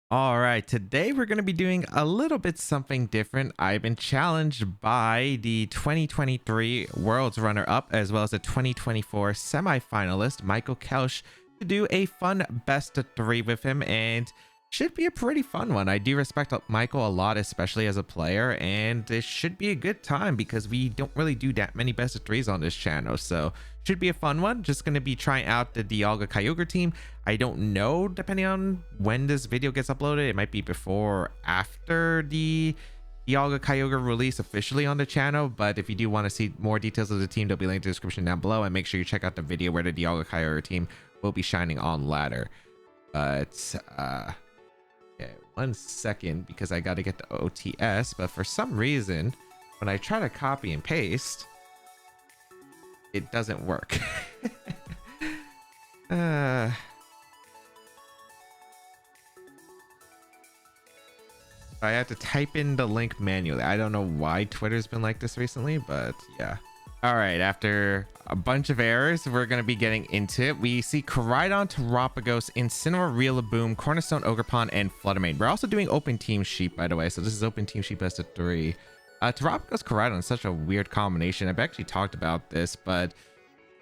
All right, today we're going to be doing a little bit something different. I've been challenged by the 2023 Worlds runner-up as well as the 2024 semi-finalist Michael Kelsch to do a fun best of 3 with him, and should be a pretty fun one. I do respect Michael a lot, especially as a player, and this should be a good time because we don't really do that many best of 3s on this channel, so should be a fun one. Just going to be trying out the Dialga Kyogre team. I don't know, depending on when this video gets uploaded, it might be before or after the Dialga Kyogre release officially on the channel, but if you do want to see more details of the team, they'll be linked in the description down below, and make sure you check out the video where the Dialga Kyogre team will be shining on ladder. But okay, 1 second, because I got to get the OTS, but for some reason when I try to copy and paste, it doesn't work. I have to type in the link manually. I don't know why Twitter's been like this recently, but yeah. All right, after a bunch of errors, we're going to be getting into it. We see Koraidon, Terapagos, Incineroar, Rillaboom, Cornerstone, Ogerpon, and Fluttermane. We're also doing Open Team Sheep, by the way, so this is Open Team Sheep best of 3. Terapagos, Koraidon is such a weird combination. I've actually talked about this, but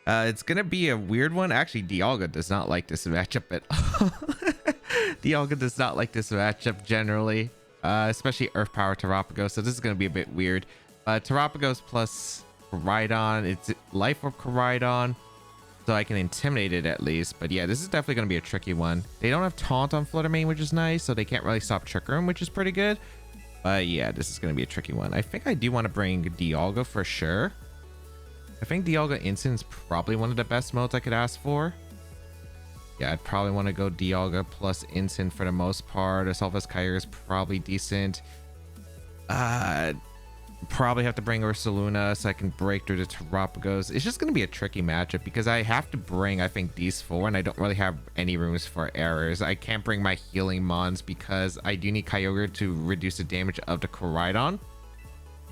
it's going to be a weird one. Actually, Dialga does not like this matchup at all. Dialga does not like this matchup generally, especially Earth Power Terapagos, so this is going to be a bit weird. Terapagos plus Koraidon, it's Life Orb Koraidon, so I can intimidate it at least. But yeah, this is definitely going to be a tricky one. They don't have Taunt on Fluttermane, which is nice, so they can't really stop Trick Room, which is pretty good. But yeah, this is going to be a tricky one. I think I do want to bring Dialga for sure. I think Dialga Instant is probably one of the best modes I could ask for. Yeah, I'd probably want to go Dialga plus Instant for the most part. Assault's Kyogre is probably decent. Probably have to bring Ursaluna so I can break through the Terapagos. It's just going to be a tricky matchup because I have to bring, I think, these 4, and I don't really have any rooms for errors. I can't bring my healing mons because I do need Kyogre to reduce the damage of the Koraidon,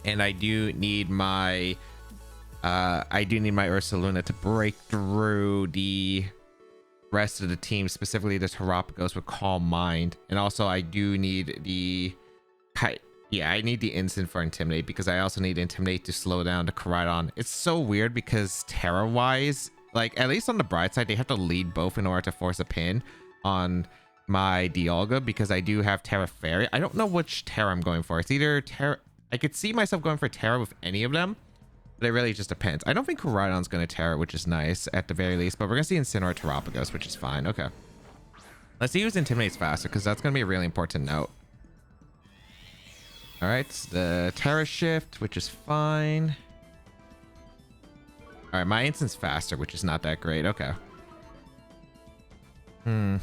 and I do need my Ursaluna to break through the rest of the team, specifically the Terapagos with Calm Mind, and also I do need the I need the Instant for Intimidate because I also need Intimidate to slow down the Koraidon. It's so weird because Terra wise, like at least on the bright side, they have to lead both in order to force a pin on my Dialga because I do have Terra Fairy. I don't know which Terra I'm going for. It's either Terra, I could see myself going for Terra with any of them, but it really just depends. I don't think Koraidon's going to Terra, which is nice at the very least, but we're going to see Incineroar Terapagos, which is fine. Okay. Let's see who's Intimidates faster because that's going to be a really important note. All right, the Terra Shift, which is fine. All right, my Instant's faster, which is not that great. Okay. I'm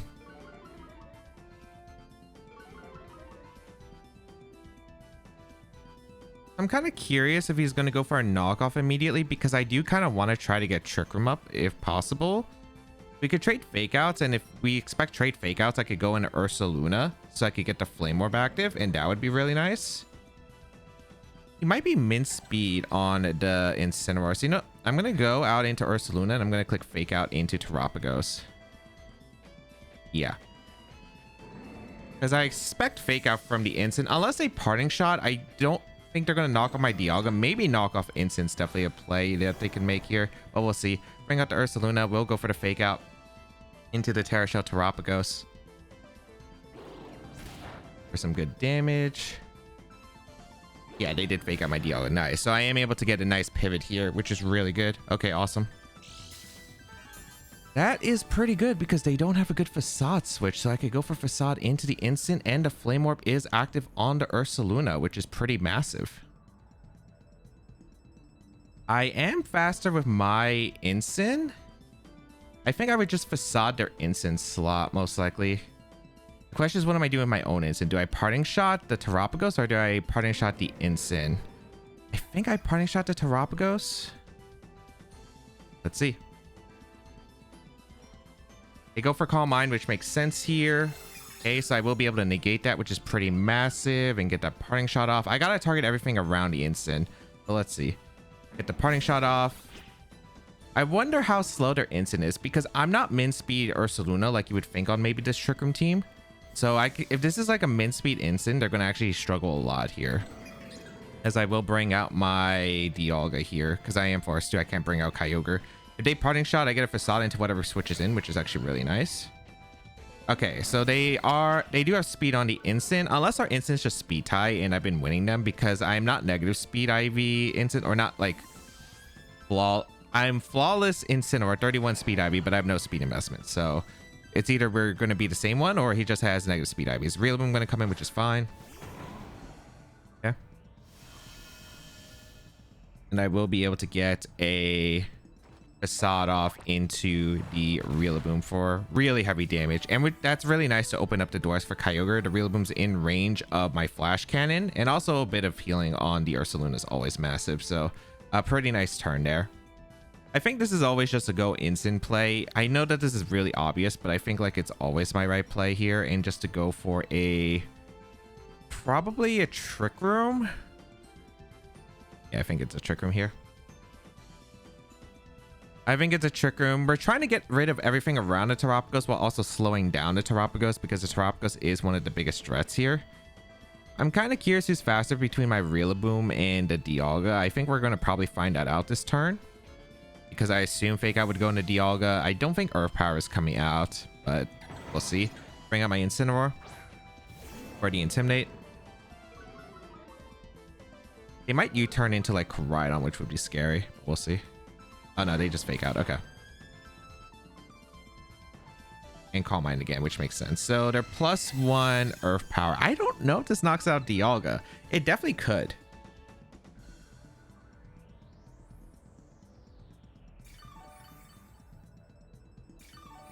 kind of curious if he's going to go for a knockoff immediately because I do kind of want to try to get Trick Room up if possible. We could trade Fake Outs, and if we expect trade Fake Outs, I could go into Ursaluna so I could get the Flame Orb active, and that would be really nice. He might be min speed on the Incineroar. So, you know, I'm going to go out into Ursaluna, and I'm going to click Fake Out into Terapagos. Yeah. Because I expect Fake Out from the Instant. Unless they Parting Shot, I don't think they're going to knock off my Dialga. Maybe knock off Instant's definitely a play that they can make here. But we'll see. Bring out the Ursaluna. We'll go for the Fake Out into the Terra Shell Terapagos for some good damage. Yeah, they did Fake Out my Dialga. Nice. So I am able to get a nice pivot here, which is really good. Okay, awesome. That is pretty good because they don't have a good Facade switch, so I could go for Facade into the Instant, and the Flame Orb is active on the Ursaluna, which is pretty massive. I am faster with my Instant. I think I would just Facade their Instant slot, most likely. The question is, what am I doing with my own Instant? Do I Parting Shot the Terapagos or do I Parting Shot the Instant? I think I Parting Shot the Terapagos. Let's see. They go for Calm Mind, which makes sense here. Okay, so I will be able to negate that, which is pretty massive, and get that Parting Shot off. I gotta target everything around the Instant. So let's see. Get the Parting Shot off. I wonder how slow their Instant is because I'm not min speed Ursaluna like you would think on maybe this Trick Room team. So if this is like a min speed instant, they're going to actually struggle a lot here. As I will bring out my Dialga here, because I am forced to. I can't bring out Kyogre. If they parting shot, I get a facade into whatever switches in, which is actually really nice. Okay, so they do have speed on the instant, unless our instant's just speed tie and I've been winning them, because I'm not negative speed IV instant, or not like I'm flawless instant or 31 speed IV, but I have no speed investment. So it's either we're going to be the same one, or he just has negative speed IVs. Real of them going to come in, which is fine. Yeah. And I will be able to get a facade off into the Rillaboom for really heavy damage, and that's really nice to open up the doors for Kyogre. The Rillaboom's in range of my flash cannon, and also a bit of healing on the Ursaluna is always massive, so a pretty nice turn there. I think this is always just a go instant play. I know that this is really obvious, but I think like it's always my right play here, and just to go for probably a Trick Room. Yeah, I think it's a Trick Room here. I think it's a Trick Room. We're trying to get rid of everything around the Terapagos while also slowing down the Terapagos, because the Terapagos is one of the biggest threats here. I'm kind of curious who's faster between my Rillaboom and the Dialga. I think we're going to probably find that out this turn, because I assume Fake Out would go into Dialga. I don't think Earth Power is coming out, but we'll see. Bring out my Incineroar for the Intimidate. They might U-turn into like Koraidon, which would be scary. We'll see. Oh no, they just Fake Out. Okay. And Calm Mind again, which makes sense. So they're +1 Earth Power. I don't know if this knocks out Dialga. It definitely could.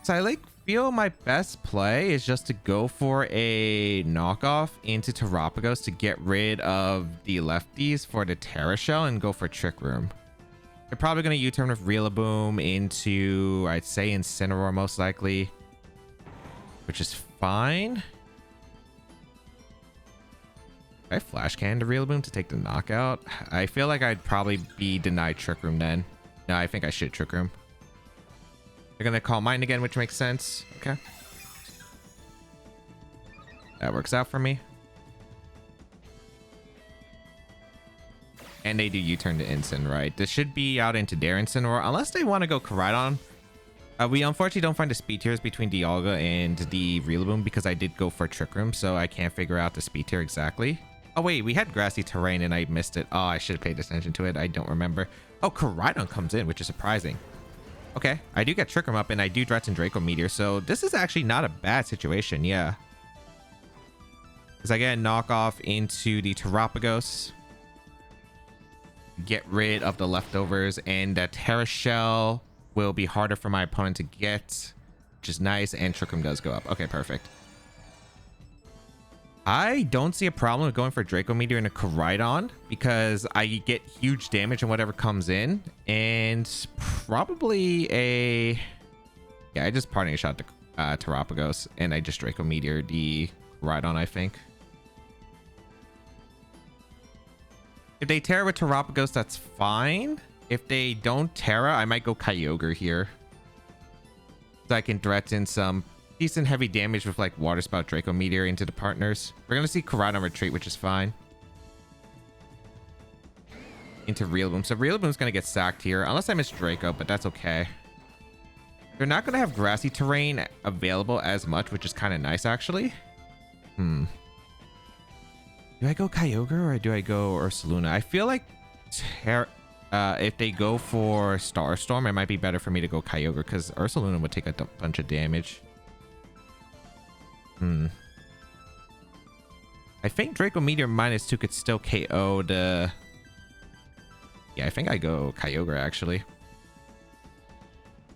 So I feel my best play is just to go for a knockoff into Terapagos to get rid of the lefties for the Terra Shell and go for Trick Room. They're probably going to U-turn with Rillaboom into, I'd say, Incineroar most likely, which is fine. I Flash Cannon to Rillaboom to take the knockout. I feel like I'd probably be denied Trick Room then. No, I think I should Trick Room. They're going to Calm Mind again, which makes sense. Okay. That works out for me. And they do U-turn to Incin, right? This should be out into their Incineroar, unless they want to go Koraidon. We unfortunately don't find the speed tiers between Dialga and the Rillaboom, because I did go for Trick Room, so I can't figure out the speed tier exactly. Oh wait, we had Grassy Terrain and I missed it. Oh, I should have paid attention to it. I don't remember. Oh, Koraidon comes in, which is surprising. Okay, I do get Trick Room up, and I do threaten Draco Meteor, so this is actually not a bad situation, yeah. Because I get a knockoff into the Terapagos. Get rid of the leftovers, and that Terra Shell will be harder for my opponent to get, which is nice, and Trick Room does go up. Okay, perfect. I don't see a problem with going for Draco Meteor and a Koraidon, because I get huge damage on whatever comes in, and probably a... Yeah, I just Parting Shot to Terapagos, and I just Draco Meteor the Koraidon, I think. If they Terra with Terapagos, that's fine. If they don't Terra, I might go Kyogre here, so I can threaten some decent heavy damage with like Water Spout, Draco Meteor into the partners. We're gonna see Koraidon retreat, which is fine. Into Rillaboom. So Rillaboom's gonna get sacked here, unless I miss Draco, but that's okay. They're not gonna have Grassy Terrain available as much, which is kind of nice actually. Do I go Kyogre or do I go Ursaluna? I feel like if they go for Starstorm, it might be better for me to go Kyogre, because Ursaluna would take a bunch of damage. I think Draco Meteor -2 could still KO the... Yeah, I think I go Kyogre actually,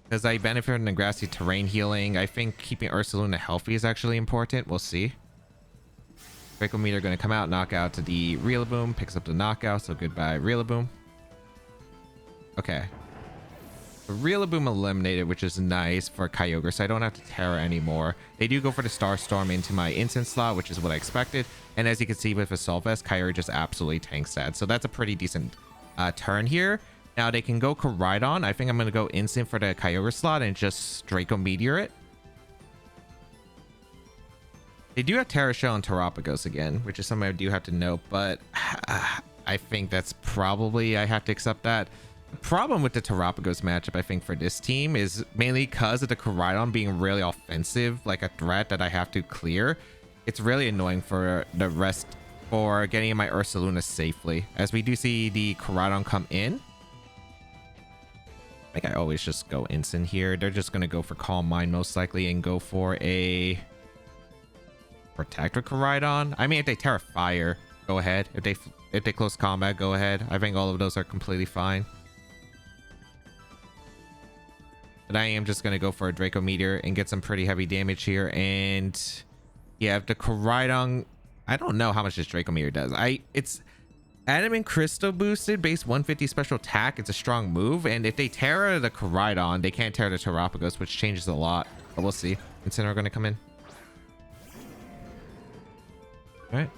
because I benefit from the Grassy Terrain healing. I think keeping Ursaluna healthy is actually important. We'll see. Draco Meteor going to come out, knock out to the Rillaboom, picks up the knockout, so goodbye Rillaboom. Okay. The Rillaboom eliminated, which is nice for Kyogre, so I don't have to Terra anymore. They do go for the Starstorm into my instant slot, which is what I expected. And as you can see with the Solvest, Kyogre just absolutely tanks that. So that's a pretty decent turn here. Now they can go Koraidon. I think I'm going to go instant for the Kyogre slot and just Draco Meteor it. They do have Terra Shell and Terapagos again, which is something I do have to note, but I think that's probably, I have to accept that. The problem with the Terapagos matchup, I think, for this team is mainly because of the Koraidon being really offensive, like a threat that I have to clear. It's really annoying for the rest, for getting in my Ursaluna safely, as we do see the Koraidon come in. I think I always just go instant here. They're just going to go for Calm Mind most likely and go for a Protect with Koraidon. I mean, if they Terra Fire, go ahead. If they close combat, go ahead. I think all of those are completely fine. But I am just going to go for a Draco Meteor and get some pretty heavy damage here. And yeah, if the Koraidon, I don't know how much this Draco Meteor does. It's Adamant Crystal boosted, base 150 special attack. It's a strong move. And if they Terra the Koraidon, they can't Terra the Terapagos, which changes a lot. But we'll see. Incineroar going to come in. All right.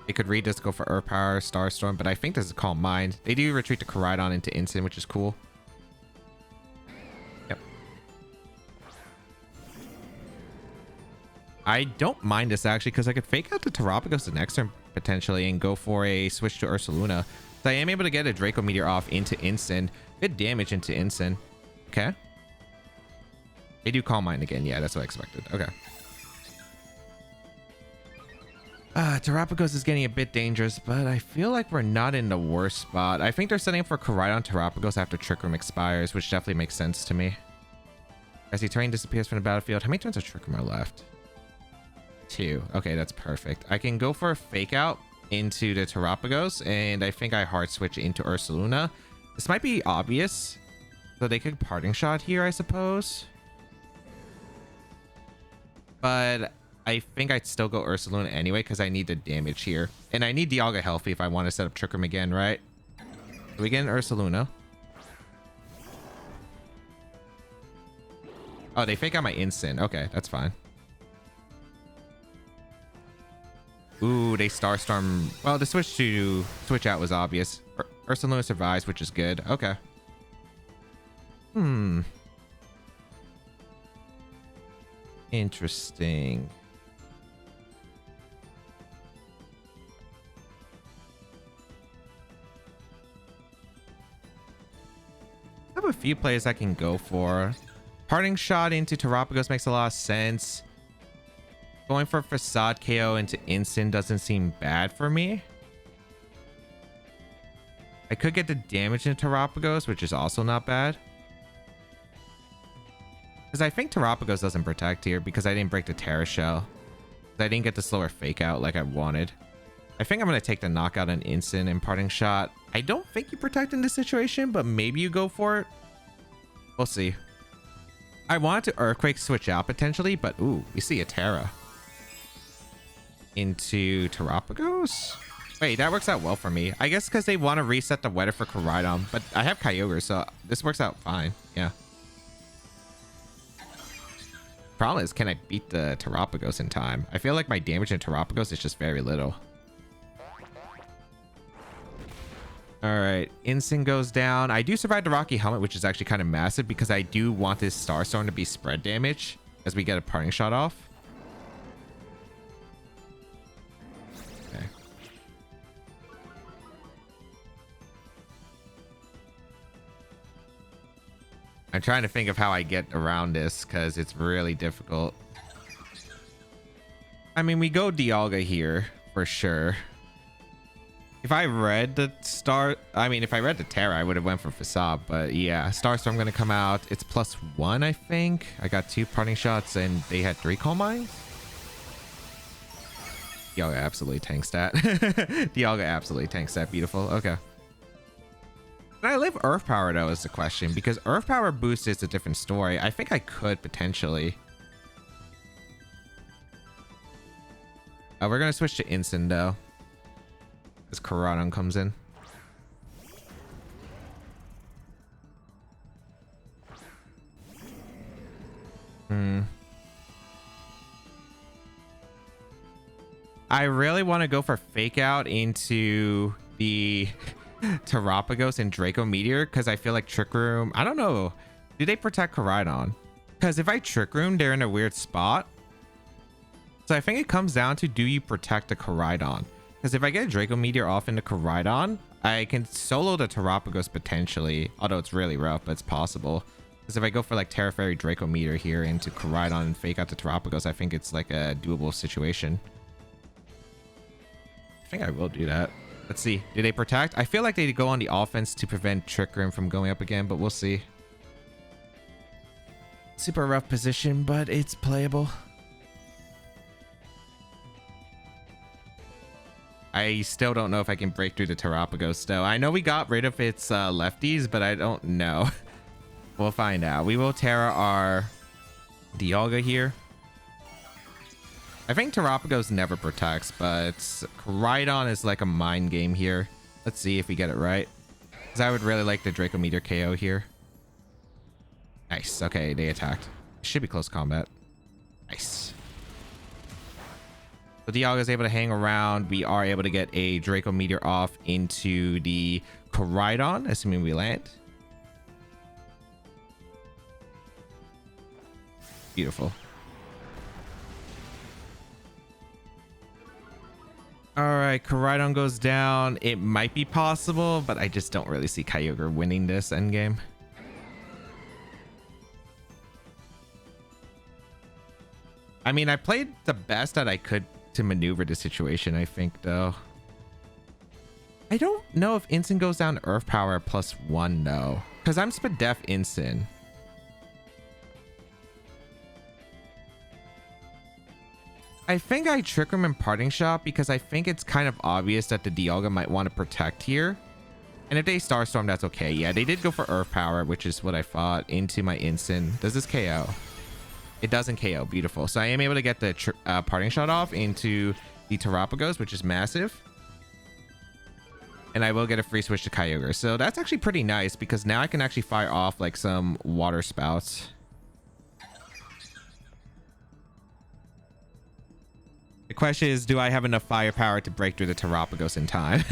They could read this, go for Earth Power, Starstorm, but I think this is Calm Mind. They do retreat the Koraidon into Instant, which is cool. Yep. I don't mind this actually, because I could fake out the Terapagos the next turn potentially and go for a switch to Ursaluna. So I am able to get a Draco Meteor off into Instant. Good damage into Instant. Okay. They do Calm Mind again. Yeah, that's what I expected. Okay. Terapagos is getting a bit dangerous, but I feel like we're not in the worst spot. I think they're setting up for Koraidon Terapagos after Trick Room expires, which definitely makes sense to me. As the terrain disappears from the battlefield, how many turns of Trick Room are left? 2. Okay, that's perfect. I can go for a Fake Out into the Terapagos, and I think I hard switch into Ursaluna. This might be obvious, so they could Parting Shot here, I suppose. But I think I'd still go Ursaluna anyway, because I need the damage here. And I need Dialga healthy if I want to set up Trick Room again, right? So we get an Ursaluna. Oh, they fake out my instant. Okay, that's fine. Ooh, they Starstorm. Well, the switch out was obvious. Ursaluna survives, which is good. Okay. Interesting. I have a few plays I can go for. Parting Shot into Terapagos makes a lot of sense. Going for Facade KO into Instant doesn't seem bad for me. I could get the damage into Terapagos, which is also not bad. Because I think Terapagos doesn't protect here because I didn't break the Terra Shell. I didn't get the slower Fake Out like I wanted. I think I'm going to take the Knockout on Instant and Parting Shot. I don't think you protect in this situation, but maybe you go for it. We'll see. I wanted to Earthquake switch out potentially, but ooh, we see a Terra. Into Terapagos? Wait, that works out well for me. I guess because they want to reset the weather for Koraidon, but I have Kyogre, so this works out fine. Yeah. Problem is, can I beat the Terapagos in time? I feel like my damage in Terapagos is just very little. All right, Instant goes down. I do survive the Rocky Helmet, which is actually kind of massive because I do want this Starstorm to be spread damage as we get a Parting Shot off. Okay. I'm trying to think of how I get around this because it's really difficult. I mean, we go Dialga here for sure. If I read the if I read the Terra, I would have went for Facade, but yeah, Starstorm going to come out. It's +1, I think. I got 2 Parting Shots and they had 3 Calm Minds. Dialga absolutely tanks that. Dialga absolutely tanks that. Beautiful. Okay. Can I live Earth Power though is the question, because Earth Power boost is a different story. I think I could potentially. We're going to switch to Instant though. As Koraidon comes in. I really want to go for Fake Out into the Terapagos and Draco Meteor because I feel like Trick Room. I don't know. Do they protect Koraidon? Because if I Trick Room, they're in a weird spot. So I think it comes down to, do you protect a Koraidon? Because if I get a Draco Meteor off into Koraidon, I can solo the Terapagos potentially, although it's really rough, but it's possible. Because if I go for like Terra Fairy Draco Meteor here into Koraidon and fake out the Terapagos, I think it's like a doable situation. I think I will do that. Let's see. Do they protect? I feel like they go on the offense to prevent Trick Room from going up again, but we'll see. Super rough position, but it's playable. I still don't know if I can break through the Terapagos though. I know we got rid of its lefties, but I don't know. We'll find out. We will Terra our Dialga here. I think Terapagos never protects, but Koraidon is like a mind game here. Let's see if we get it right. Because I would really like the Draco Meteor KO here. Nice. Okay, they attacked. Should be close combat. Nice. So Dialga is able to hang around. We are able to get a Draco Meteor off into the Koraidon, assuming we land. Beautiful. All right, Koraidon goes down. It might be possible, but I just don't really see Kyogre winning this endgame. I mean, I played the best that I could to maneuver the situation, I think, though. I don't know if Incin goes down to Earth Power at +1, though. Because I'm Spadef Incin. I think I Trick Room and Parting Shot because I think it's kind of obvious that the Dialga might want to protect here. And if they Starstorm, that's okay. Yeah, they did go for Earth Power, which is what I thought, into my Incin. Does this KO? It doesn't KO. Beautiful. So I am able to get the Parting Shot off into the Terapagos, which is massive. And I will get a free switch to Kyogre. So that's actually pretty nice because now I can actually fire off like some water spouts. The question is, do I have enough firepower to break through the Terapagos in time?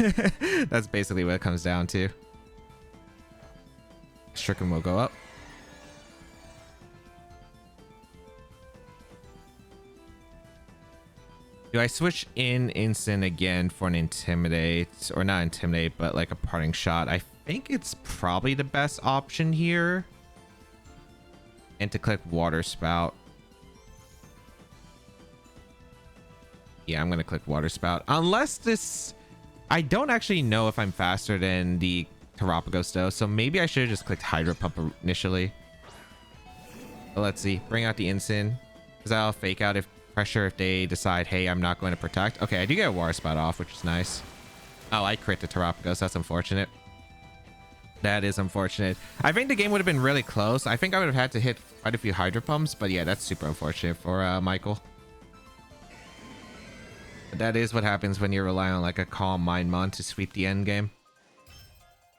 That's basically what it comes down to. Trick Room will go up. Do I switch in Incin again for an Intimidate? Or not Intimidate, but like a Parting Shot. I think it's probably the best option here. And to click Water Spout. Yeah, I'm going to click Water Spout. Unless this... I don't actually know if I'm faster than the Terapagos though. So maybe I should have just clicked Hydro Pump initially. But let's see. Bring out the Incin. Because I'll fake out if pressure if they decide, hey, I'm not going to protect. Okay, I do get a Water Spout off, which is nice. Oh, I crit the Terapagos. That's unfortunate. That is unfortunate. I think the game would have been really close. I think I would have had to hit quite a few Hydro Pumps. But yeah, that's super unfortunate for Michael. But that is what happens when you rely on like a calm mind mon to sweep the end game.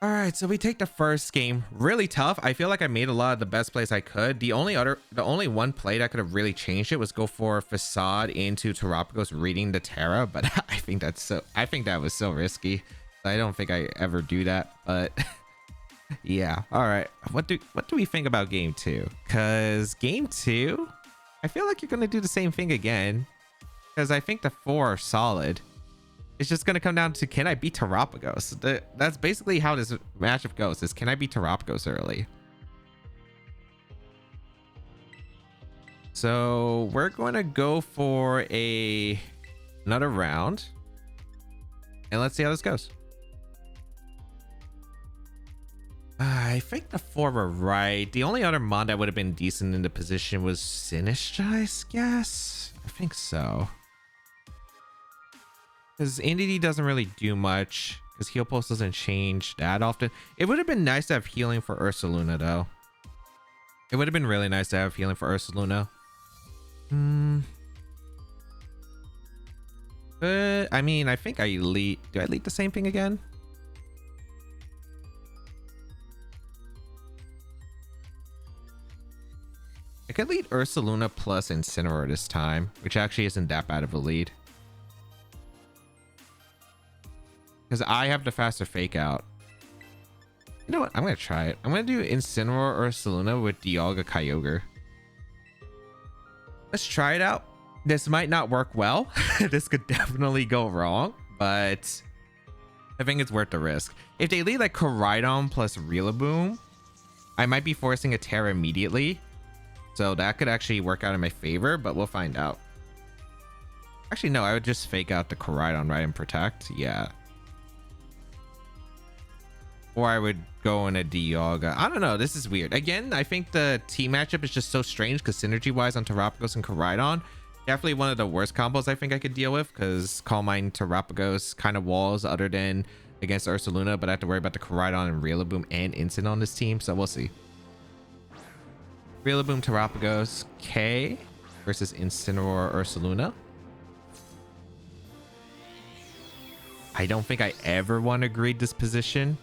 All right, so we take the first game. Really tough. I feel like I made a lot of the best plays I could. The only one play that could have really changed it was go for Facade into Terapagos reading the Terra, but I think that was so risky. I don't think I ever do that, but yeah. All right. What do we think about game 2? Cuz game 2, I feel like you're going to do the same thing again. Because I think the 4 are solid. It's just going to come down to, can I beat Terapagos? That's basically how this matchup goes, is can I beat Terapagos early? So we're going to go for another round. And let's see how this goes. I think the 4 were right. The only other mon that would have been decent in the position was Sinistra, I guess. I think so. Because NDD doesn't really do much. Because Heal Pulse doesn't change that often. It would have been nice to have healing for Ursaluna, though. It would have been really nice to have healing for Ursaluna. But, I mean, I think I elite. Do I elite the same thing again? I could lead Ursaluna plus Incineroar this time, which actually isn't that bad of a lead. Because I have the faster fake out. You know what? I'm going to try it. I'm going to do Incineroar Ursaluna with Dialga Kyogre. Let's try it out. This might not work well. This could definitely go wrong, but I think it's worth the risk. If they lead like Koraidon plus Rillaboom, I might be forcing a Terra immediately. So that could actually work out in my favor, but we'll find out. Actually, no, I would just fake out the Koraidon, right, and protect. Yeah. Or I would go in a Dialga. I don't know. This is weird. Again, I think the team matchup is just so strange because synergy-wise on Terapagos and Koraidon, definitely one of the worst combos I think I could deal with because Calm Mind Terapagos kind of walls other than against Ursaluna, but I have to worry about the Koraidon and Rillaboom and Instant on this team, so we'll see. Rillaboom Terapagos K versus Incineroar Ursaluna. I don't think I ever want to grade this position.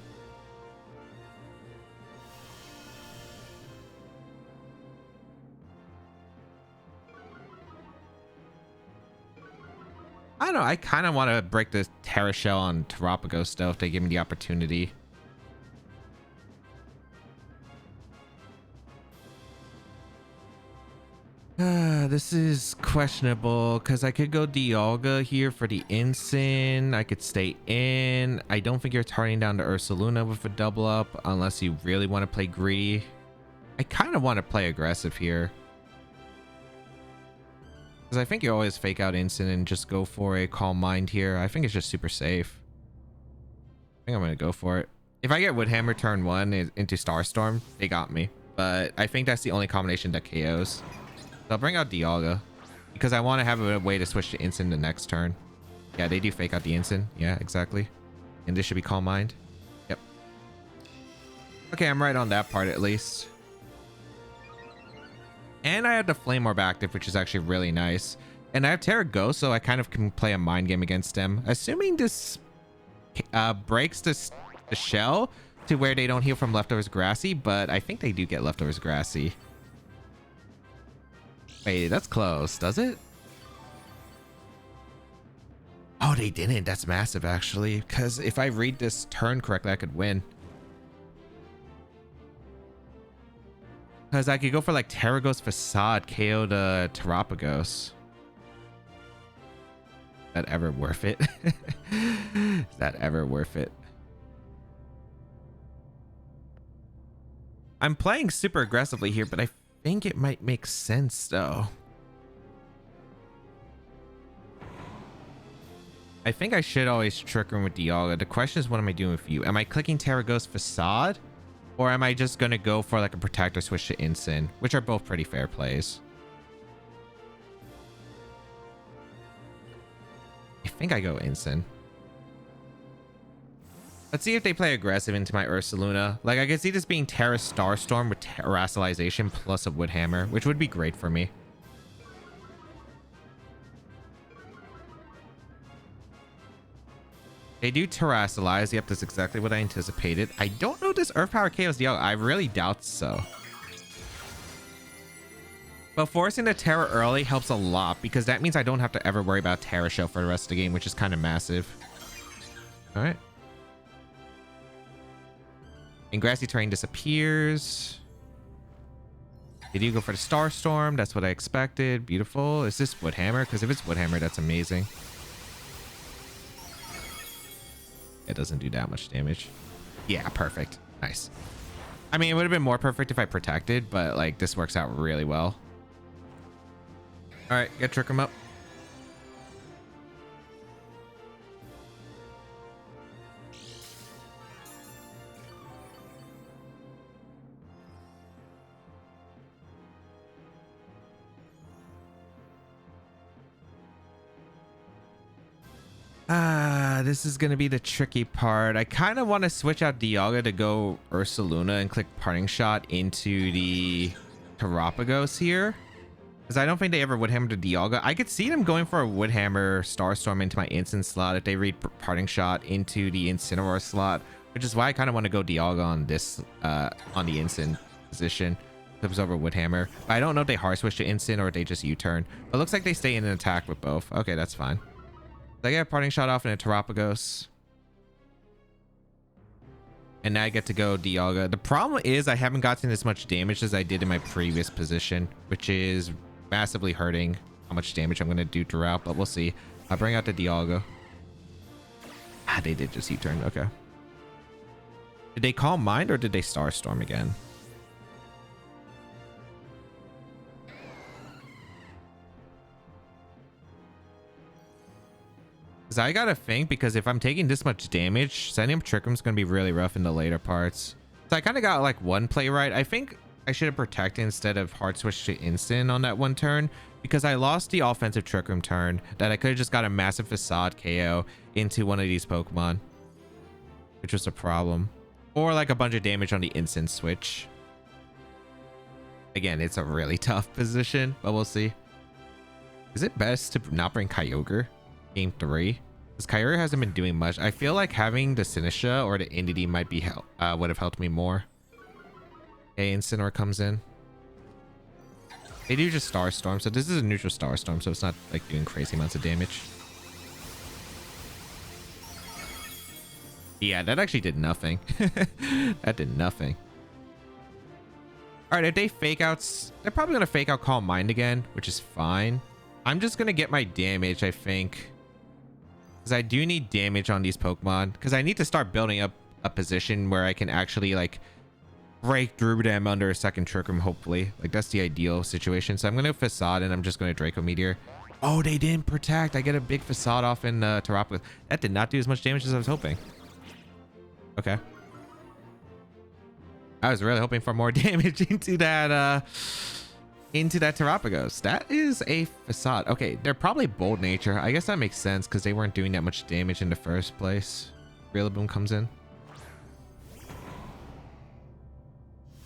I don't know. I kind of want to break the Terra Shell on Terapagos though if they give me the opportunity. This is questionable because I could go Dialga here for the Instant. I could stay in. I don't think you're turning down to Ursaluna with a double up unless you really want to play greedy. I kind of want to play aggressive here. Because I think you always fake out Instant and just go for a Calm Mind here. I think it's just super safe. I think I'm going to go for it. If I get Woodhammer turn 1 into Starstorm, they got me. But I think that's the only combination that KOs. So I'll bring out Dialga. Because I want to have a way to switch to Instant the next turn. Yeah, they do fake out the Instant. Yeah, exactly. And this should be Calm Mind. Yep. Okay, I'm right on that part at least. And I have the Flame Orb active, which is actually really nice. And I have Terra Ghost, so I kind of can play a mind game against them. Assuming this breaks the shell to where they don't heal from Leftovers Grassy, but I think they do get Leftovers Grassy. Wait, that's close, does it? Oh, they didn't. That's massive, actually. Because if I read this turn correctly, I could win. Because I could go for like Terra Ghost Facade, KO the Terapagos. Is that ever worth it? Is that ever worth it? I'm playing super aggressively here, but I think it might make sense though. I think I should always Trick Room with Dialga. The question is, what am I doing with you? Am I clicking Terra Ghost Facade? Or am I just going to go for like a Protector switch to Instant, which are both pretty fair plays. I think I go Instant. Let's see if they play aggressive into my Ursaluna. Like, I could see this being Terra Starstorm with Terastallization plus a Woodhammer, which would be great for me. They do Terrastallize. Yep, that's exactly what I anticipated. I don't know if this Earth Power KOs Dialga. I really doubt so. But forcing the Terra early helps a lot because that means I don't have to ever worry about Terra Shell for the rest of the game, which is kind of massive. All right. And Grassy Terrain disappears. They do go for the Starstorm. That's what I expected. Beautiful. Is this Woodhammer? Because if it's Woodhammer, that's amazing. It doesn't do that much damage. Yeah, perfect. Nice. I mean, it would have been more perfect if I protected, but like this works out really well. All right, get Trick 'em up. This is going to be the tricky part. I kind of want to switch out Dialga to go Ursaluna and click Parting Shot into the Terapagos here. Because I don't think they ever Woodhammer to Dialga. I could see them going for a Woodhammer Starstorm into my Instant slot if they read Parting Shot into the Incineroar slot. Which is why I kind of want to go Dialga on this, on the Instant position. Flips over Woodhammer. I don't know if they hard switch to Instant or if they just U-turn. But it looks like they stay in an attack with both. Okay, that's fine. I get a Parting Shot off in a Terapagos. And now I get to go Dialga. The problem is I haven't gotten as much damage as I did in my previous position, which is massively hurting how much damage I'm going to do throughout, but we'll see. I'll bring out the Dialga. Ah, they did just U-turn. Okay. Did they Calm Mind or did they Starstorm again? Because I gotta think, because if I'm taking this much damage, sending up Trick Room's gonna be really rough in the later parts. So I kind of got like one play right. I think I should have protected instead of hard switch to instant on that one turn, because I lost the offensive Trick Room turn that I could have just got a massive facade KO into one of these Pokemon, which was a problem. Or like a bunch of damage on the instant switch. Again, it's a really tough position, but we'll see. Is it best to not bring Kyogre game 3? Because Kyogre hasn't been doing much. I feel like having the Sinistra or the Indity might be would have helped me more. Okay, Incineroar comes in. They do just Starstorm, so this is a neutral Starstorm, so it's not like doing crazy amounts of damage. Yeah, that actually did nothing. That did nothing. All right, if they fake outs, they're probably gonna fake out Calm Mind again, which is fine. I'm just gonna get my damage, I think, because I do need damage on these Pokemon, because I need to start building up a position where I can actually like break through them under a second Trick Room, hopefully. Like that's the ideal situation. So I'm gonna Facade and I'm just gonna Draco Meteor. Oh, they didn't protect. I get a big Facade off in Terapagos. That did not do as much damage as I was hoping. Okay. I was really hoping for more damage into that Terapagos. That is a Facade. Okay, they're probably Bold Nature. I guess that makes sense because they weren't doing that much damage in the first place. Rillaboom comes in.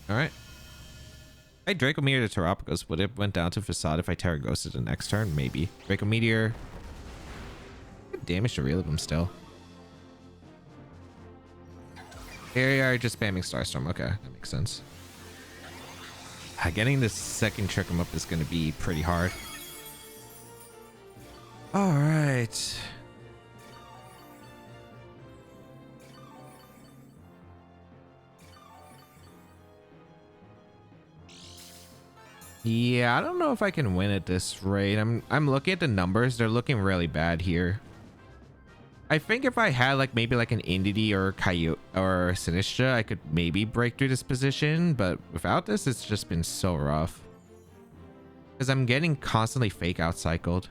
All right. I Draco Meteor to Terapagos. Would it went down to Facade if I Terra Ghosted the next turn? Maybe. Draco Meteor. Good damage to Rillaboom still. Here you are, just spamming Starstorm. Okay, that makes sense. Getting this second Trick Room up is going to be pretty hard. All right. Yeah, I don't know if I can win at this rate. I'm looking at the numbers. They're looking really bad here. I think if I had like maybe like an Indity or Kyogre or Sinistra, I could maybe break through this position, but without this, it's just been so rough. Because I'm getting constantly fake out cycled.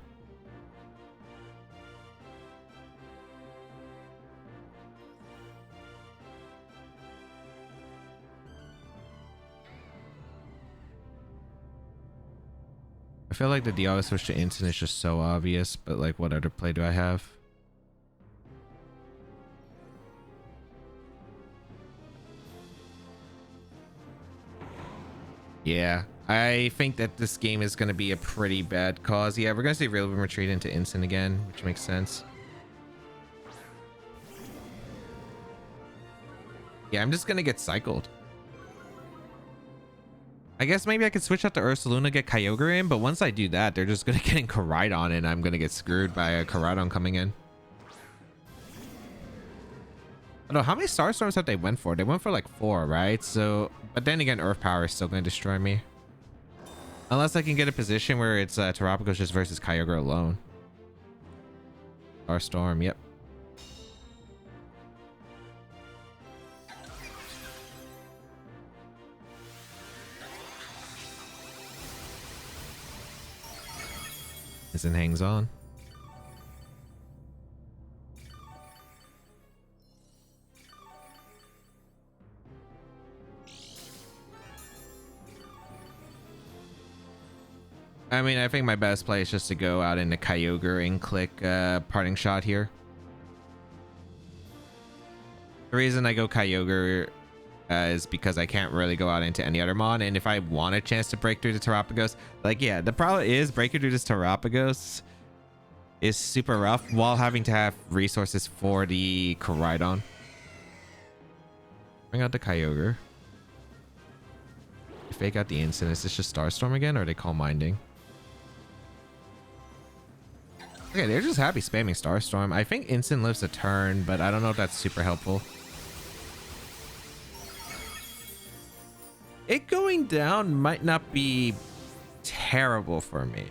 I feel like the Dialga switch to instant is just so obvious, but like what other play do I have? Yeah, I think that this game is going to be a pretty bad cause. Yeah, we're going to see Rillaboom retreat into instant again, which makes sense. Yeah, I'm just going to get cycled. I guess maybe I could switch out to Ursaluna, get Kyogre in, but once I do that, they're just going to get in Koraidon, and I'm going to get screwed by a Koraidon coming in. I don't know, how many Starstorms have they went for? They went for like 4, right? So, but then again, Earth Power is still going to destroy me. Unless I can get a position where it's Terapagos just versus Kyogre alone. Starstorm, yep. Instant hangs on. I mean, I think my best play is just to go out into Kyogre and click Parting Shot here. The reason I go Kyogre is because I can't really go out into any other mon, and if I want a chance to break through the Terapagos, like, yeah, the problem is breaking through this Terapagos is super rough while having to have resources for the Koraidon. Bring out the Kyogre. Fake out the instant. Is this just Starstorm again, or are they Calm Minding? Okay, they're just happy spamming Starstorm. I think instant lives a turn, but I don't know if that's super helpful. It going down might not be terrible for me.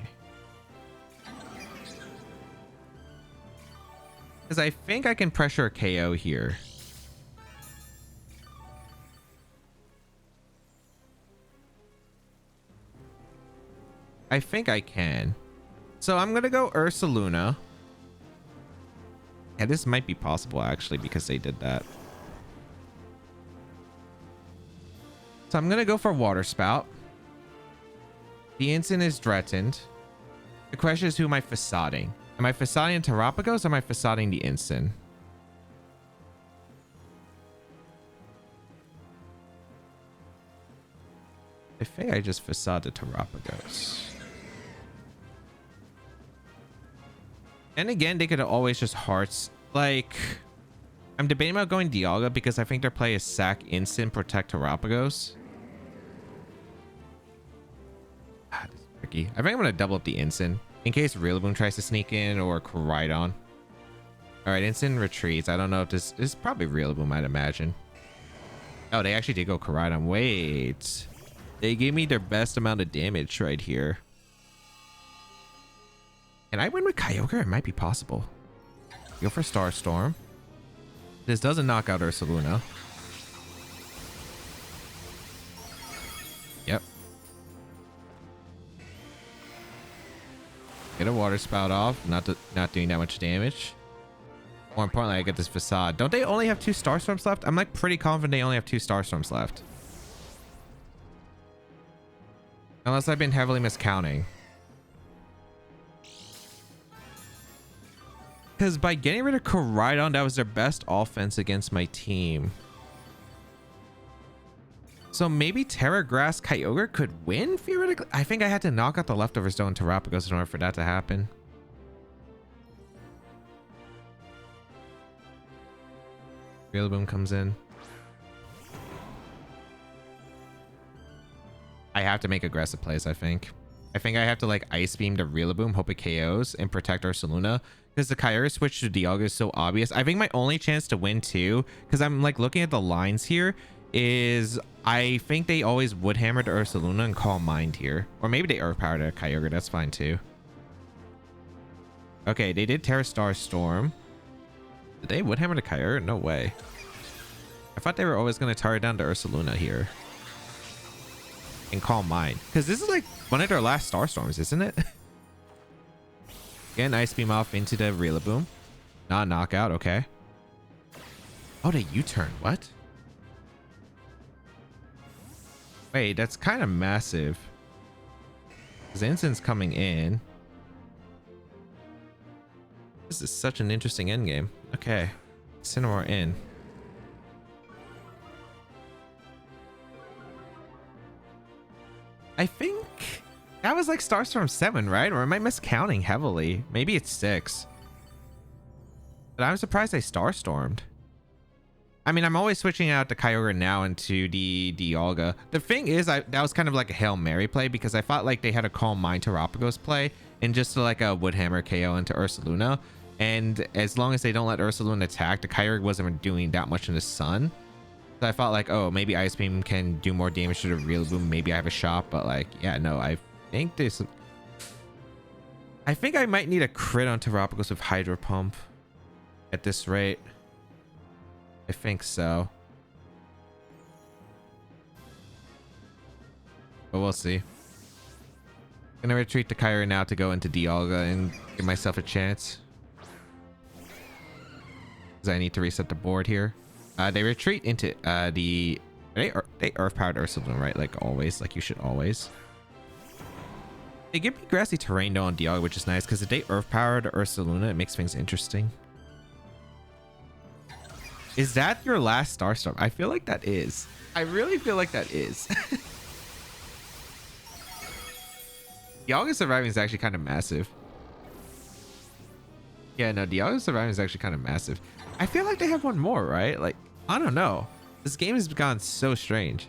Because I think I can pressure a KO here. I think I can. So I'm going to go Ursaluna. Yeah, this might be possible actually because they did that. So I'm going to go for Water Spout. The instant is threatened. The question is, who am I facading? Am I facading Terrapagos or am I facading the instant? I think I just facade Terrapagos. And again, they could always just hearts. Like, I'm debating about going Dialga because I think their play is sack instant, protect Terrapagos. Ah, this is tricky. I think I'm going to double up the instant in case Rillaboom tries to sneak in or Koraidon. All right, instant retreats. I don't know if this is probably Rillaboom, I'd imagine. Oh, they actually did go Koraidon. Wait. They gave me their best amount of damage right here. Can I win with Kyogre? It might be possible. Go for Star Storm. This doesn't knock out Ursaluna. Yep. Get a Water Spout off. Not doing that much damage. More importantly, I get this Facade. Don't they only have 2 Star Storms left? I'm like pretty confident they only have 2 Star Storms left. Unless I've been heavily miscounting. Because by getting rid of Koraidon, that was their best offense against my team. So maybe Terra Grass Kyogre could win, theoretically? I think I had to knock out the leftover Stone Terrapagos in order for that to happen. Rillaboom comes in. I have to make aggressive plays, I think. I think I have to like Ice Beam to Rillaboom, hope it KOs, and protect Ursaluna. Because the Kyogre switch to Dialga is so obvious. I think my only chance to win too, because I'm like looking at the lines here, is I think they always would hammer to Ursaluna and call Mind here. Or maybe they Earth Power to Kyogre. That's fine too. Okay, they did Terra Star Storm. Did they would hammer to Kyogre? No way. I thought they were always going to target down to Ursaluna here. And call Mind. Because this is like one of their last Star Storms, isn't it? Again, Ice Beam off into the Rillaboom. Not knockout, okay. Oh, they U-turn. What? Wait, that's kind of massive. Because Instant's coming in. This is such an interesting endgame. Okay. Cinnamore in. I think that was like Starstorm 7, right? Or am I miscounting heavily? Maybe it's 6. But I'm surprised I Starstormed. I mean, I'm always switching out the Kyogre now into the Dialga. The thing is, that was kind of like a Hail Mary play because I thought like they had a Calm Mind Terrapagos play and just like a Woodhammer KO into Ursaluna. And as long as they don't let Ursaluna attack, the Kyogre wasn't doing that much in the sun. So I thought like, oh, maybe Ice Beam can do more damage to the Rillaboom. Maybe I have a shot, but like, yeah, no, I think this... I think I might need a crit on Terrapagos with Hydro Pump at this rate. I think so. But we'll see. I'm gonna retreat to Kyogre now to go into Dialga and give myself a chance. Because I need to reset the board here. They retreat into the... They Earth Powered Ursaluna, right? Like always. Like you should always. They give me Grassy Terrain though on Dialga, which is nice. Because if they Earth Powered Ursaluna, it makes things interesting. Is that your last Starstorm? I feel like that is. I really feel like that is. Dialga surviving is actually kind of massive. Yeah, no, Dialga surviving is actually kind of massive. I feel like they have one more, right? Like, I don't know. This game has gone so strange.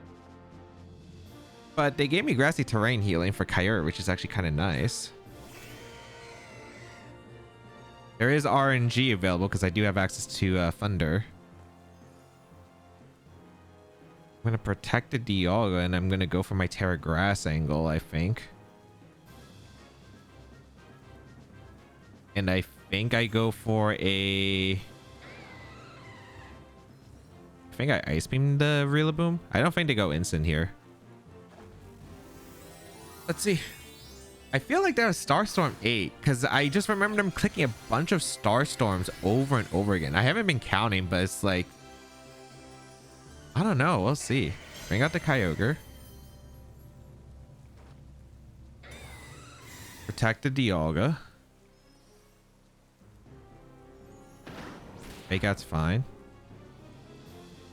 But they gave me Grassy Terrain healing for Kyogre, which is actually kind of nice. There is RNG available because I do have access to Thunder. I'm going to protect the Dialga and I'm going to go for my Terra Grass angle, I think. And I think I go for a... I think I Ice Beam the Rillaboom. I don't think they go instant here. Let's see. I feel like that was Starstorm 8 because I just remember them clicking a bunch of Starstorms over and over again. I haven't been counting, but it's like... I don't know. We'll see. Bring out the Kyogre. Protect the Dialga. Fake out's fine.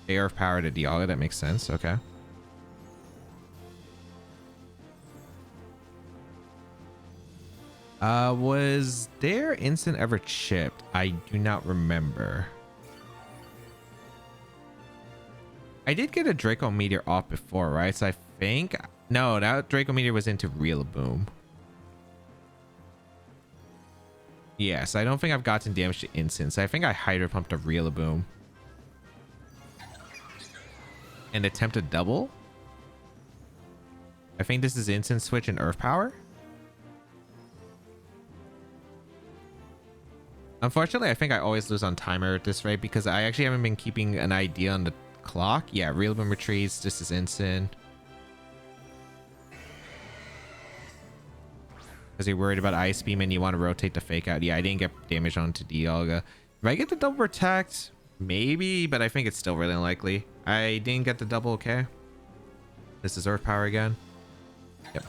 Air of power to Dialga. That makes sense. Okay. Was their instant ever chipped? I do not remember. I did get a Draco Meteor off before, right? So I think... No, that Draco Meteor was into Rillaboom. Yes, I don't think I've gotten damage to instants. I think I Hydro Pumped a Rillaboom. And attempt a double? I think this is instant switch and Earth Power. Unfortunately, I think I always lose on timer at this rate because I actually haven't been keeping an idea on the clock. Yeah, Rillaboom retreats. This is instant. Because you're worried about Ice Beam and you want to rotate the fake out. Yeah, I didn't get damage onto Dialga. If I get the double protect, maybe, but I think it's still really unlikely. I didn't get the double, okay. This is Earth Power again. Yep.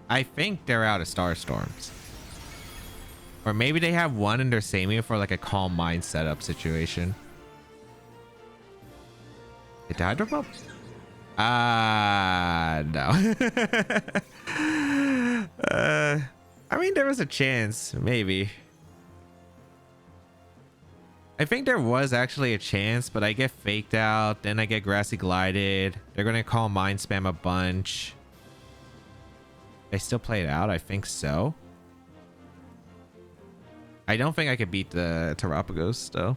I think they're out of Starstorms. Or maybe they have one and they're saving for like a Calm Mind setup situation. It died or up? No. I mean, there was a chance, maybe. I think there was actually a chance, but I get faked out. Then I get Grassy Glided. They're going to call Mind Spam a bunch. They still play it out? I think so. I don't think I could beat the Terapagos, though.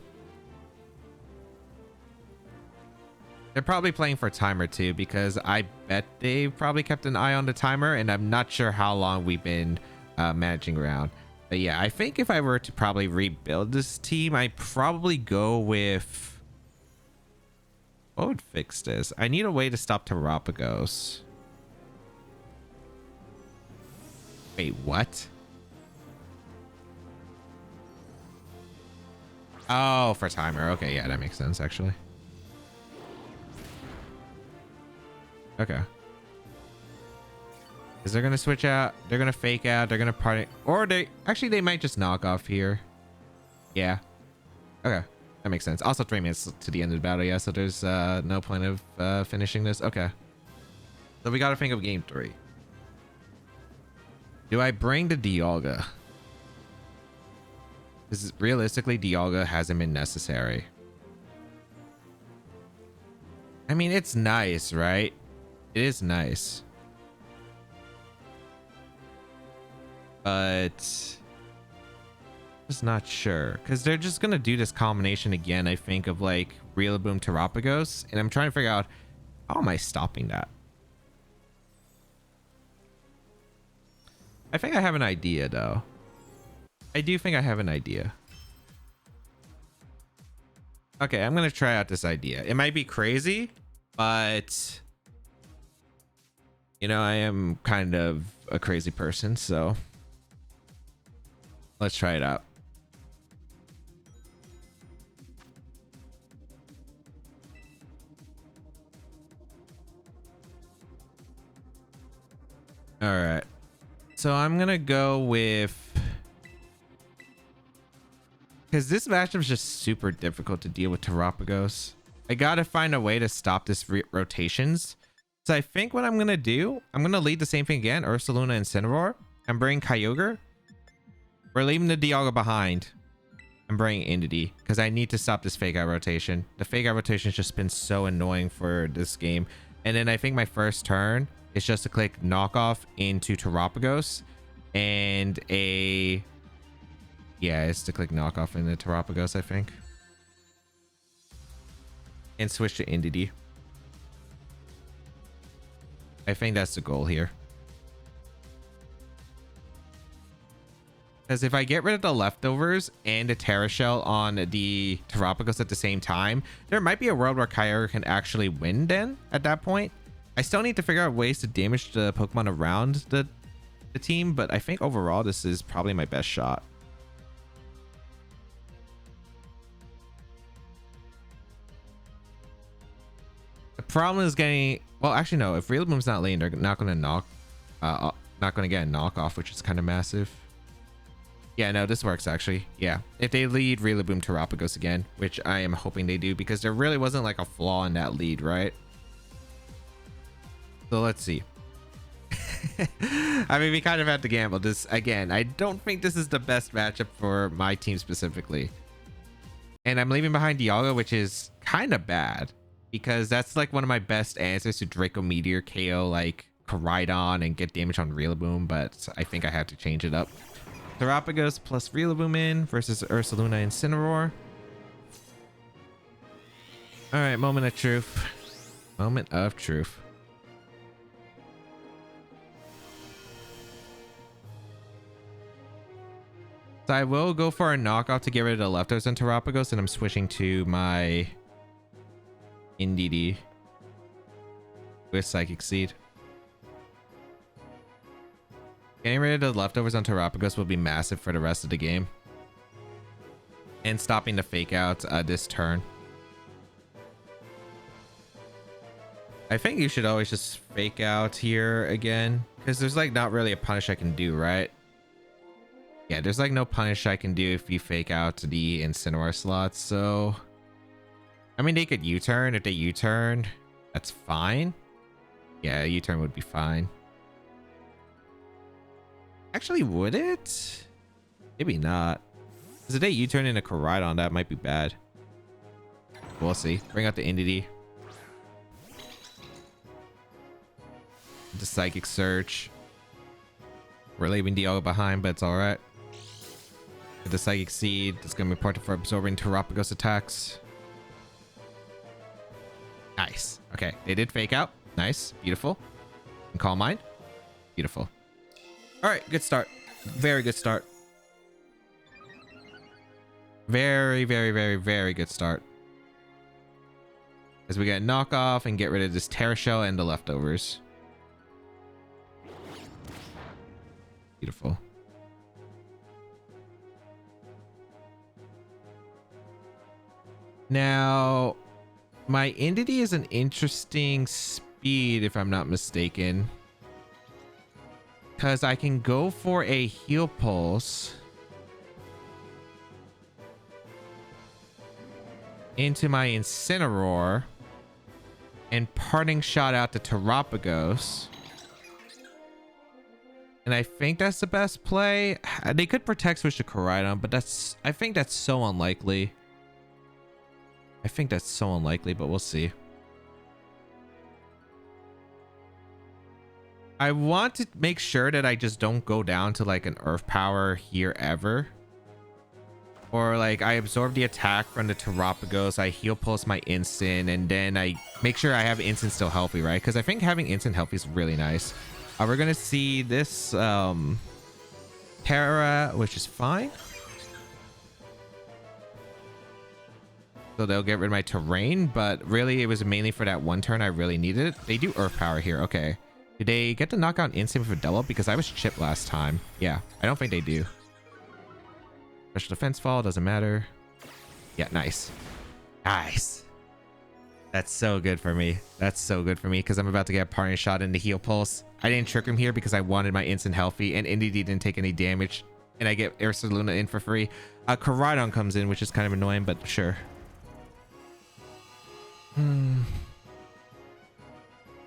They're probably playing for timer, too, because I bet they probably kept an eye on the timer, and I'm not sure how long we've been managing around. But yeah, I think if I were to probably rebuild this team, I'd probably go with... What would fix this? I need a way to stop Terapagos. Wait, what? Oh, for timer. Okay, yeah, that makes sense, actually. Okay. Is they're gonna switch out? They're gonna fake out. They're gonna party, or they actually they might just knock off here. Yeah. Okay, that makes sense. Also, 3 minutes to the end of the battle. Yeah, so there's no point of finishing this. Okay. So we gotta think of game 3. Do I bring the Dialga? Because realistically, Dialga hasn't been necessary. I mean, it's nice, right? It is nice. But just not sure. Because they're just going to do this combination again, I think, of like Rillaboom Terapagos. And I'm trying to figure out, how am I stopping that? I think I have an idea, though. I do think I have an idea. Okay, I'm going to try out this idea. It might be crazy, but... You know, I am kind of a crazy person, so... Let's try it out. All right. So I'm going to go with... Because this matchup is just super difficult to deal with Terapagos. I got to find a way to stop this rotations. So I think what I'm going to do, I'm going to lead the same thing again. Ursaluna and Cineroar. I'm bringing Kyogre. We're leaving the Dialga behind. I'm bringing Entity because I need to stop this fake out rotation. The fake out rotation has just been so annoying for this game. And then I think my first turn is just to click knockoff into Terapagos and a... Yeah, it's to click knockoff into Terapagos, I think. And switch to Entity. I think that's the goal here. Because if I get rid of the leftovers and a Terra Shell on the Terapagos at the same time, there might be a world where Kyogre can actually win then at that point. I still need to figure out ways to damage the Pokemon around the team, but I think overall this is probably my best shot. The problem is getting... Well, actually, no. If Rillaboom's not lane, they're not going to knock... not going to get a knockoff, which is kind of massive. Yeah, no, this works, actually. Yeah. If they lead Rillaboom Terapagos again, which I am hoping they do, because there really wasn't, like, a flaw in that lead, right? So, let's see. I mean, we kind of have to gamble this again. I don't think this is the best matchup for my team specifically. And I'm leaving behind Dialga, which is kind of bad. Because that's like one of my best answers to Draco Meteor KO like Koraidon and get damage on Rillaboom, but I think I have to change it up. Terapagos plus Rillaboom in versus Ursaluna Incineroar. Alright, moment of truth. Moment of truth. So I will go for a knockoff to get rid of the leftovers on Terapagos, and I'm switching to my NDD with Psychic Seed. Getting rid of the leftovers on Terapagos will be massive for the rest of the game. And stopping the fake out this turn. I think you should always just fake out here again, because there's like not really a punish I can do, right? Yeah, there's like no punish I can do if you fake out the Incineroar slots, so... I mean, they could U-turn. If they U-turn, that's fine. Yeah, U-turn would be fine. Actually, would it? Maybe not. Because if they U-turn into Koraidon, that might be bad. We'll see. Bring out the Entity. The Psychic Search. We're leaving Dialga behind, but it's alright. With the Psychic Seed, it's going to be important for absorbing Terapagos attacks. Nice. Okay, they did fake out. Nice. Beautiful. And Calm Mind. Beautiful. All right, good start. Very good start. Very, very, very, very good start. As we get a knockoff and get rid of this Terra Shell and the leftovers. Beautiful. Now... my Entity is an interesting speed, if I'm not mistaken. Because I can go for a Heal Pulse into my Incineroar and Parting Shot out to Terapagos. And I think that's the best play. They could Protect Switch to Koraidon, but I think that's so unlikely. I think that's so unlikely, but we'll see. I want to make sure that I just don't go down to like an Earth Power here ever. Or like I absorb the attack from the Terapagos, I Heal Pulse my Instant, and then I make sure I have Instant still healthy, right? Because I think having Instant healthy is really nice. We're going to see this Terra, which is fine. So they'll get rid of my Terrain, but really it was mainly for that one turn I really needed it. They do Earth Power here. Okay. Did they get the knockout instant with a double? Because I was chipped last time. Yeah, I don't think they do. Special defense fall, doesn't matter. Yeah, nice. Nice. That's so good for me. That's so good for me because I'm about to get a Parting Shot into Heal Pulse. I didn't trick him here because I wanted my instant healthy, and Indy didn't take any damage. And I get Ursaluna in for free. Koraidon comes in, which is kind of annoying, but sure.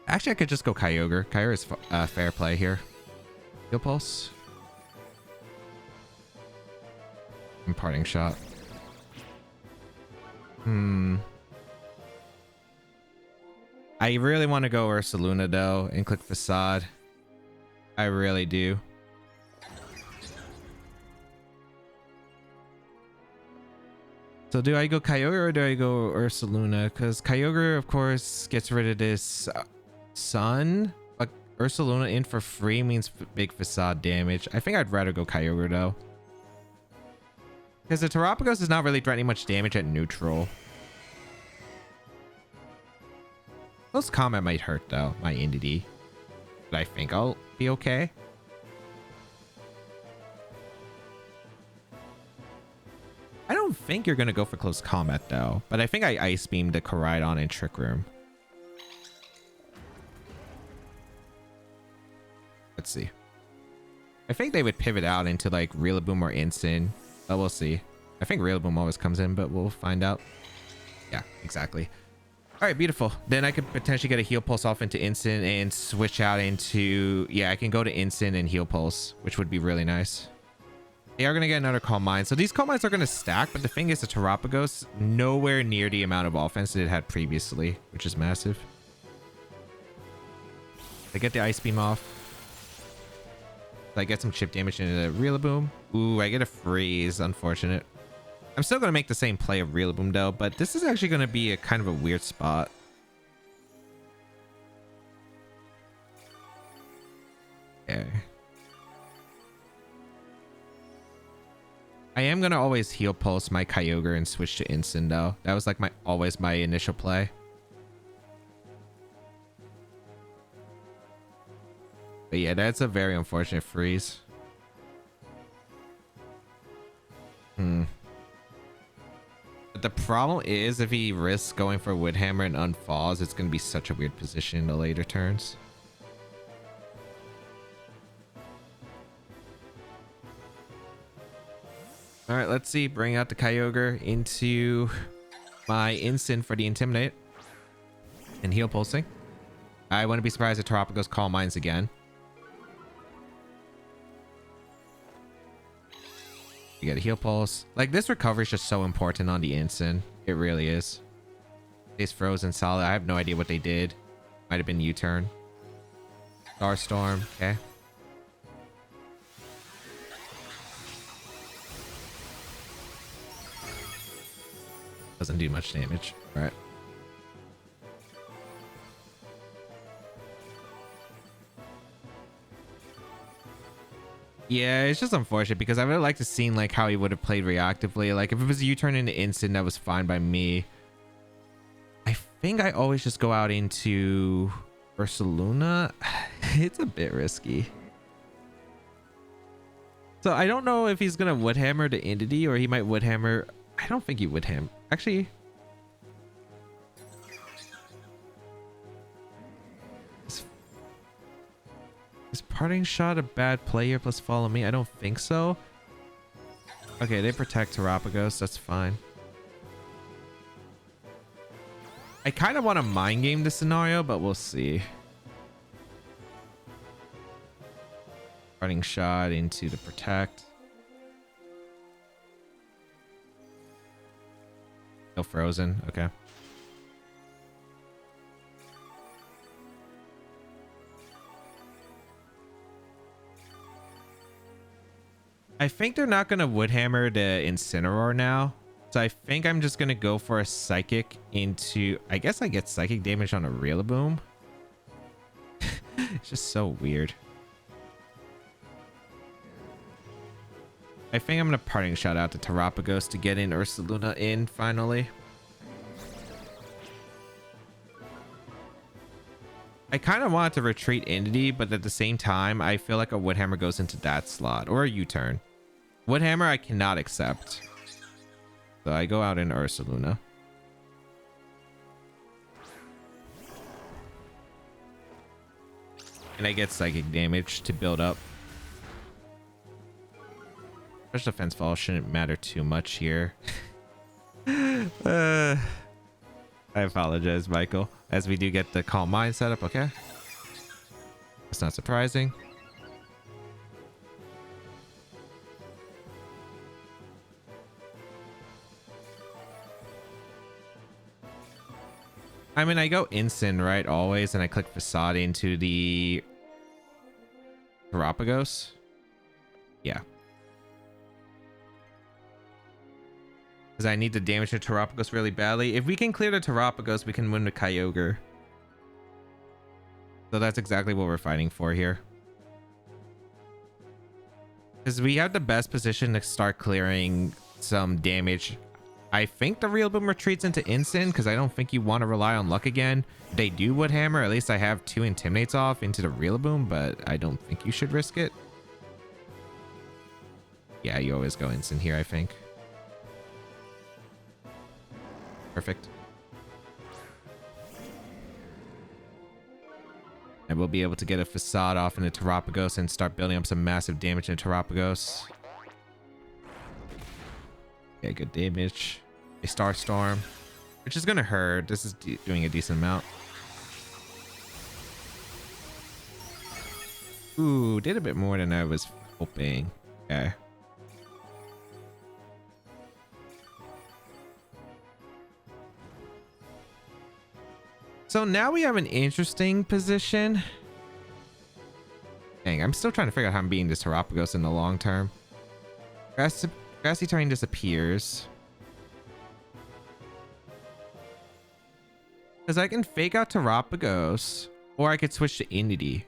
Actually, I could just go Kyogre. Kyogre is fair play here. Heal Pulse. And Parting Shot. I really want to go Ursaluna though and click Facade. I really do. So do I go Kyogre or do I go Ursaluna? Because Kyogre, of course, gets rid of this Sun. But Ursaluna in for free means big Facade damage. I think I'd rather go Kyogre, though. Because the Terapagos is not really threatening much damage at neutral. Close combat might hurt though, my entity. But I think I'll be okay. I don't think you're gonna go for close combat though, but I think I Ice Beam the Koraidon in Trick Room. Let's see. I think they would pivot out into like Rillaboom or Instant, but we'll see. I think Rillaboom always comes in, but we'll find out. Yeah, exactly. All right, beautiful. Then I could potentially get a Heal Pulse off into Instant and switch out into... Yeah, I can go to Instant and Heal Pulse, which would be really nice. They are going to get another Calm Mind. So these Calm Minds are going to stack, but the thing is the Terapagos nowhere near the amount of offense that it had previously, which is massive. I get the Ice Beam off. I get some chip damage into the Rillaboom. Ooh, I get a Freeze. Unfortunate. I'm still going to make the same play of Rillaboom though, but this is actually going to be a kind of a weird spot. Okay. I am going to always Heal Pulse my Kyogre and switch to Instant though. That was like always my initial play. But yeah, that's a very unfortunate freeze. But the problem is if he risks going for Wood Hammer and unfalls, it's going to be such a weird position in the later turns. All right, let's see. Bring out the Kyogre into my Instant for the Intimidate and Heal Pulsing. I wouldn't be surprised if Terapagos Calm Minds again. You get a Heal Pulse. Like, this recovery is just so important on the Instant. It really is. Stays frozen solid. I have no idea what they did. Might have been U-turn. Starstorm. Okay. Doesn't do much damage. All right. Yeah, it's just unfortunate because I would have liked to seen like how he would have played reactively. Like if it was a U-turn into Instant, that was fine by me. I think I always just go out into Ursaluna. It's a bit risky. So I don't know if he's gonna Wood Hammer the entity or he might Wood Hammer. I don't think he would Hammer. Actually, is Parting Shot a bad player plus Follow Me? I don't think so. Okay, they protect Terapagos. That's fine. I kind of want to mind game this scenario, but we'll see. Parting Shot into the protect. No frozen. Okay. I think they're not going to Wood Hammer the Incineroar now. So I think I'm just going to go for a Psychic into... I guess I get Psychic damage on a Rillaboom. It's just so weird. I think I'm going to Parting Shot out to Terapagos to get in Ursaluna in finally. I kind of want to retreat Entity, but at the same time, I feel like a Wood Hammer goes into that slot or a U-turn. Wood Hammer I cannot accept. So I go out in Ursaluna. And I get Psychic damage to build up. Special Defense Fall shouldn't matter too much here. I apologize, Michael. As we do get the Calm Mind setup, okay? That's not surprising. I mean, I go Instant, right? Always, and I click Facade into the Terapagos. Yeah. Because I need to damage the Terapagos really badly. If we can clear the Terapagos, we can win the Kyogre. So that's exactly what we're fighting for here. Because we have the best position to start clearing some damage. I think the real boom retreats into instant because I don't think you want to rely on luck again. They do wood hammer. At least I have 2 intimidates off into the real boom, but I don't think you should risk it. Yeah, you always go instant here, I think. Perfect. And we'll be able to get a facade off into Terapagos and start building up some massive damage into Terapagos. Yeah, good damage. A Star Storm, which is gonna hurt. This is doing a decent amount. Ooh, did a bit more than I was hoping. Okay. So now we have an interesting position. Dang, I'm still trying to figure out how I'm beating this Terapagos in the long term. Grassy terrain disappears. Because I can fake out Terapagos, or I could switch to Indity.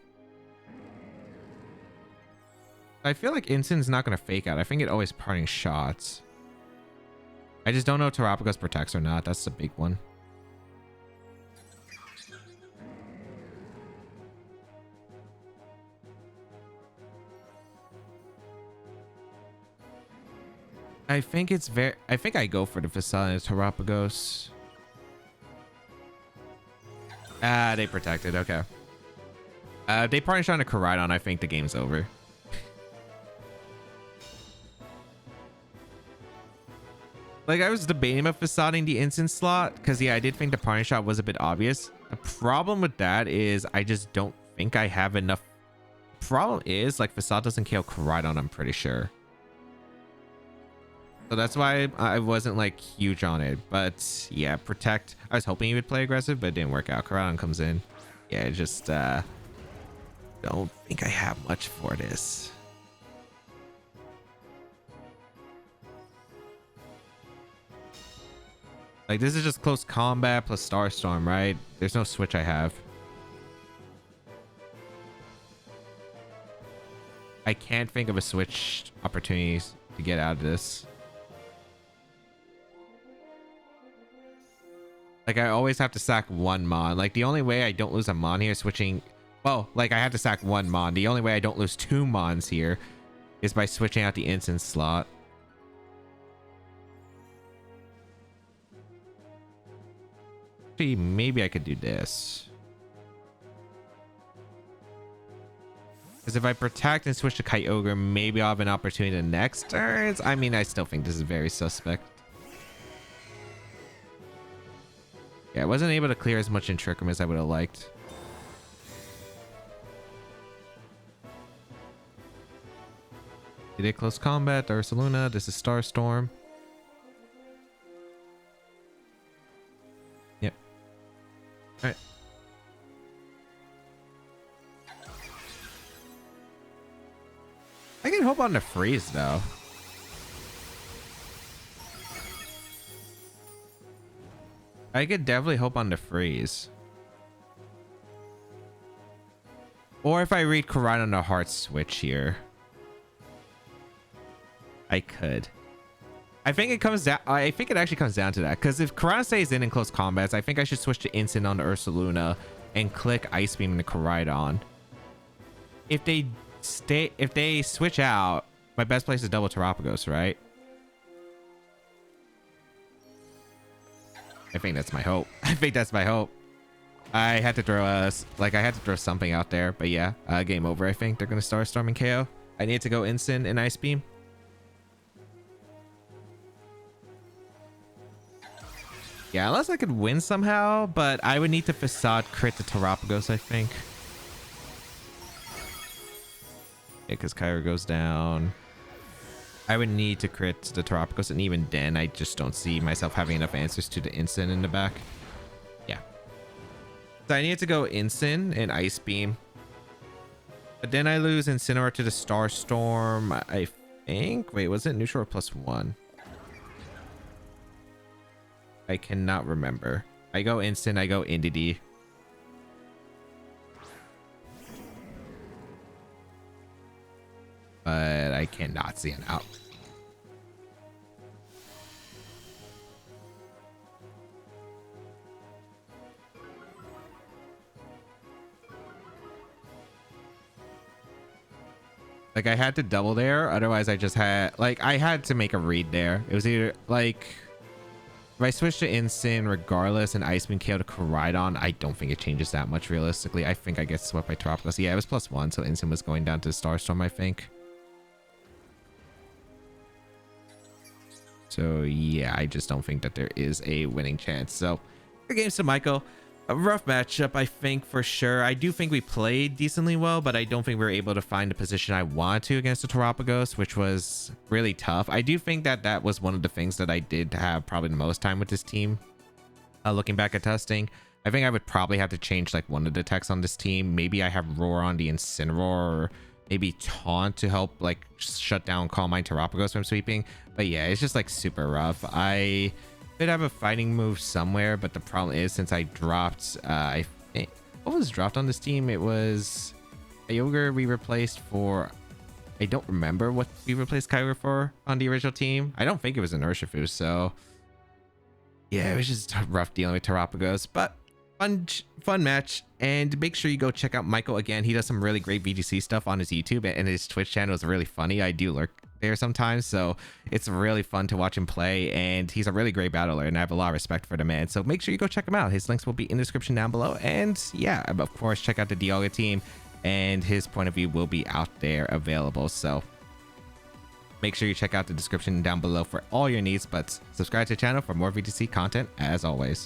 I feel like Instin's not going to fake out. I think it always parting shots. I just don't know if Terapagos protects or not. That's the big one. I think it's very... I think I go for the Facade of Terapagos. Ah, they protected. Okay. They parting shot on a Koraidon. I think the game's over. Like, I was debating about facading the instant slot because, yeah, I did think the parting shot was a bit obvious. The problem with that is I just don't think I have enough. Problem is, like, facade doesn't kill Koraidon, I'm pretty sure. So that's why I wasn't, like, huge on it. But, yeah, protect. I was hoping he would play aggressive, but it didn't work out. Koraidon comes in. Yeah, I just don't think I have much for this. Like, this is just close combat plus Starstorm, right? There's no switch I have. I can't think of a switch opportunities to get out of this. Like, I always have to sack one mon. Like, the only way I don't lose a mon here is switching... Well, like, I have to sack one mon. The only way I don't lose 2 mons here is by switching out the instant slot. Actually, maybe I could do this. Because if I protect and switch to Kyogre, maybe I'll have an opportunity the next turns. I mean, I still think this is very suspect. Yeah, I wasn't able to clear as much in Trick Room as I would have liked. Did it close combat? Ursaluna. This is Starstorm. Yep. Alright. I can hope on the freeze though. I could definitely hope on the freeze. Or if I read Koraidon on the heart switch here. I could. I think it comes down... I think it actually comes down to that. Because if Koraidon stays in close combats, I think I should switch to Instant on the Ursaluna and click Ice Beam into Koraidon. If they switch out, my best place is double Terapagos, right? I think that's my hope. I think that's my hope. I had to throw something out there, but yeah, game over. I think they're gonna start storming KO. I need to go instant and Ice Beam. Yeah, unless I could win somehow, but I would need to facade crit the Terapagos, I think. Yeah, because Kyogre goes down. I would need to crit the Terapagos, and even then, I just don't see myself having enough answers to the instant in the back. Yeah. So I need to go instant and Ice Beam. But then I lose Incineroar to the Starstorm, I think. Wait, was it neutral or +1? I cannot remember. I go instant, I go Indity. But I cannot see an out. Like I had to double there, otherwise I just had like I had to make a read there. It was either like if I switch to Instant regardless and Iceman KO to Koraidon, I don't think it changes that much realistically. I think I get swept by Tropical. Yeah, it was +1, so Instant was going down to Starstorm, I think. So yeah, I just don't think that there is a winning chance. So good games to Michael. A rough matchup, I think, for sure. I do think we played decently well, but I don't think we were able to find the position I wanted to against the Terapagos, which was really tough. I do think that that was one of the things that I did have probably the most time with this team. Looking back at testing, I think I would probably have to change like one of the techs on this team. Maybe I have Roar on the Incineroar, or maybe Taunt to help like shut down Calm Mind Terapagos from sweeping. But yeah, it's just like super rough. I did have a fighting move somewhere, but the problem is since I dropped I think what was dropped on this team, it was Kyogre we replaced for, I don't remember what we replaced Kyogre for on the original team. I don't think it was an Urshifu, so yeah, it was just rough dealing with Terapagos, but fun match. And make sure you go check out Michael again. He does some really great VGC stuff on his YouTube, and his Twitch channel is really funny. I do lurk there sometimes, so it's really fun to watch him play, and he's a really great battler, and I have a lot of respect for the man. So make sure you go check him out. His links will be in the description down below. And yeah, of course, check out the Dialga team, and his point of view will be out there available. So make sure you check out the description down below for all your needs, but subscribe to the channel for more VGC content as always.